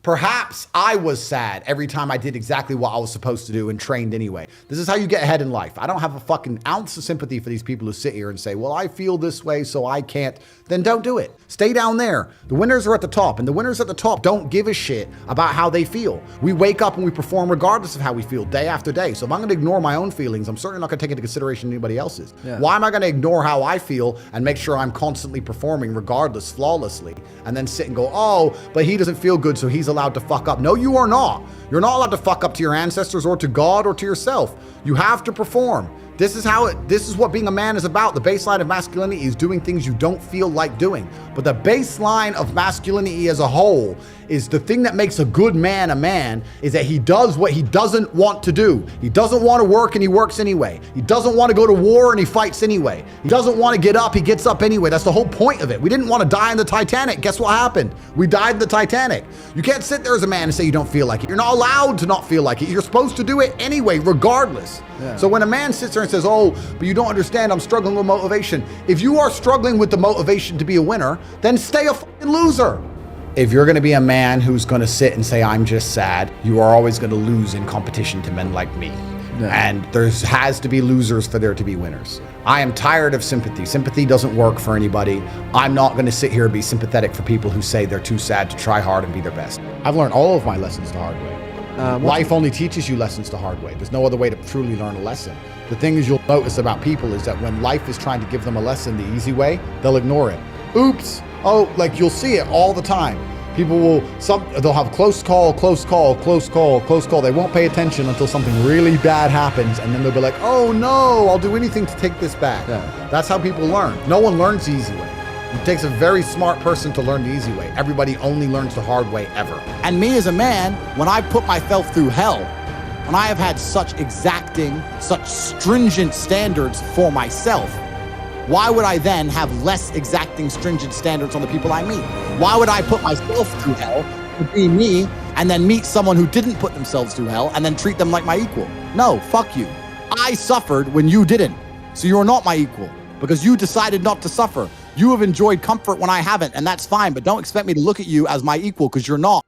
Perhaps I was sad every time I did exactly what I was supposed to do and trained anyway. This is how you get ahead in life. I don't have a fucking ounce of sympathy for these people who sit here and say, well, I feel this way, so I can't. Then don't do it. Stay down there. The winners are at the top, and the winners at the top don't give a shit about how they feel. We wake up and we perform regardless of how we feel day after day. So if I'm going to ignore my own feelings, I'm certainly not going to take into consideration anybody else's. Yeah. Why am I going to ignore how I feel and make sure I'm constantly performing regardless, flawlessly, and then sit and go, oh, but he doesn't feel good, so he's allowed to fuck up. No, you are not. You're not allowed to fuck up to your ancestors or to God or to yourself. You have to perform. This is what being a man is about. The baseline of masculinity is doing things you don't feel like doing. But the baseline of masculinity as a whole is the thing that makes a good man is that he does what he doesn't want to do. He doesn't want to work and he works anyway. He doesn't want to go to war and he fights anyway. He doesn't want to get up, he gets up anyway. That's the whole point of it. We didn't want to die in the Titanic. Guess what happened? We died in the Titanic. You can't sit there as a man and say you don't feel like it. You're not allowed to not feel like it. You're supposed to do it anyway, regardless. Yeah. So when a man sits there and says, oh, but you don't understand, I'm struggling with motivation. If you are struggling with the motivation to be a winner, then stay a fucking loser. If you're going to be a man who's going to sit and say, I'm just sad, you are always going to lose in competition to men like me. Yeah. And there has to be losers for there to be winners. I am tired of sympathy. Sympathy doesn't work for anybody. I'm not going to sit here and be sympathetic for people who say they're too sad to try hard and be their best. I've learned all of my lessons the hard way. Life only teaches you lessons the hard way. There's no other way to truly learn a lesson. The thing is you'll notice about people is that when life is trying to give them a lesson the easy way, they'll ignore it. Oops. Oh, like you'll see it all the time. People they'll have close call. They won't pay attention until something really bad happens, and then they'll be like, oh no, I'll do anything to take this back. Yeah. That's how people learn. No one learns the easy way. It takes a very smart person to learn the easy way. Everybody only learns the hard way ever. And me as a man, when I put myself through hell, when I have had such exacting, such stringent standards for myself, why would I then have less exacting, stringent standards on the people I meet? Why would I put myself through hell to be me and then meet someone who didn't put themselves through hell and then treat them like my equal? No, fuck you. I suffered when you didn't. So you're not my equal because you decided not to suffer. You have enjoyed comfort when I haven't, and that's fine, but don't expect me to look at you as my equal because you're not.